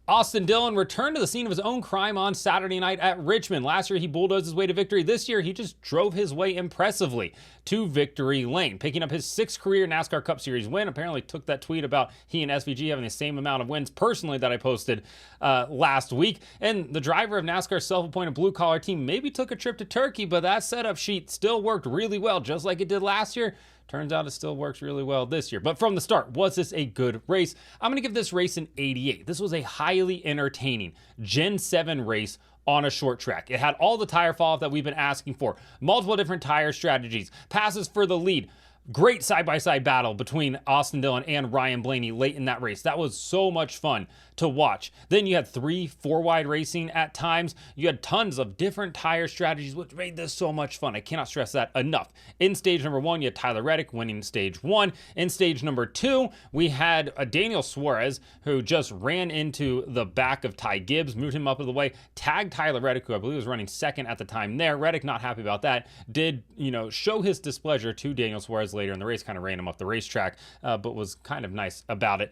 Austin Dillon returned to the scene of his own crime on Saturday night at Richmond. Last year, he bulldozed his way to victory. This year, he just drove his way impressively to victory lane, picking up his 6th career NASCAR Cup Series win. Apparently took that tweet about he and SVG having the same amount of wins personally that I posted last week. And the driver of NASCAR's self-appointed blue-collar team maybe took a trip to Turkey, but that setup sheet still worked really well, just like it did last year. Turns out it still works really well this year. But from the start, was this a good race? I'm going to give this race an 88. This was a highly entertaining Gen 7 race on a short track. It had all the tire fall-off that we've been asking for. Multiple different tire strategies, passes for the lead. Great side-by-side battle between Austin Dillon and Ryan Blaney late in that race. That was so much fun to watch. Then you had 3-4-wide racing at times. You had tons of different tire strategies, which made this so much fun. I cannot stress that enough. In stage number 1, you had Tyler Reddick winning stage 1. In stage number 2, we had Daniel Suarez, who just ran into the back of Ty Gibbs, moved him up of the way, tagged Tyler Reddick, who I believe was running second at the time there. Reddick not happy about that. Did, show his displeasure to Daniel Suarez later in the race, kind of ran him off the racetrack, but was kind of nice about it.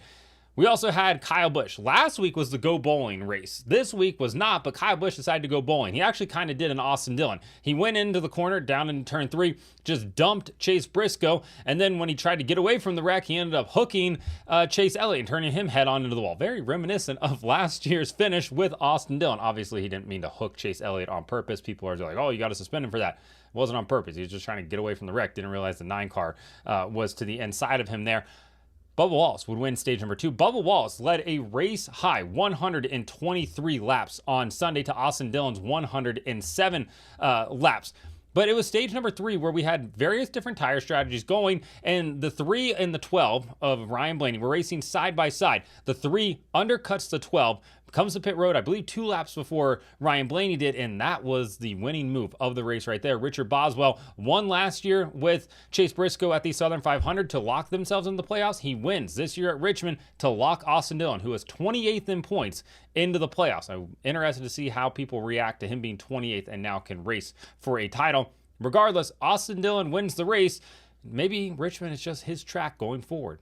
We also had Kyle Busch. Last week was the go bowling race. This week was not, but Kyle Busch decided to go bowling. He actually kind of did an Austin Dillon. He went into the corner down in turn 3, just dumped Chase Briscoe, and then when he tried to get away from the wreck, he ended up hooking Chase Elliott and turning him head on into the wall. Very reminiscent of last year's finish with Austin Dillon. Obviously, he didn't mean to hook Chase Elliott on purpose. People are like, oh, you got to suspend him for that. It wasn't on purpose. He was just trying to get away from the wreck. Didn't realize the 9 car was to the inside of him there. Bubba Wallace would win stage number 2. Bubba Wallace led a race high 123 laps on Sunday to Austin Dillon's 107 laps. But it was stage number 3 where we had various different tire strategies going, and the 3 and the 12 of Ryan Blaney were racing side by side. The 3 undercuts the 12, comes to pit road, I believe 2 laps before Ryan Blaney did, and that was the winning move of the race right there. Richard Boswell won last year with Chase Briscoe at the Southern 500 to lock themselves in the playoffs. He wins this year at Richmond to lock Austin Dillon, who is 28th in points, into the playoffs. I'm interested to see how people react to him being 28th and now can race for a title. Regardless, Austin Dillon wins the race. Maybe Richmond is just his track going forward.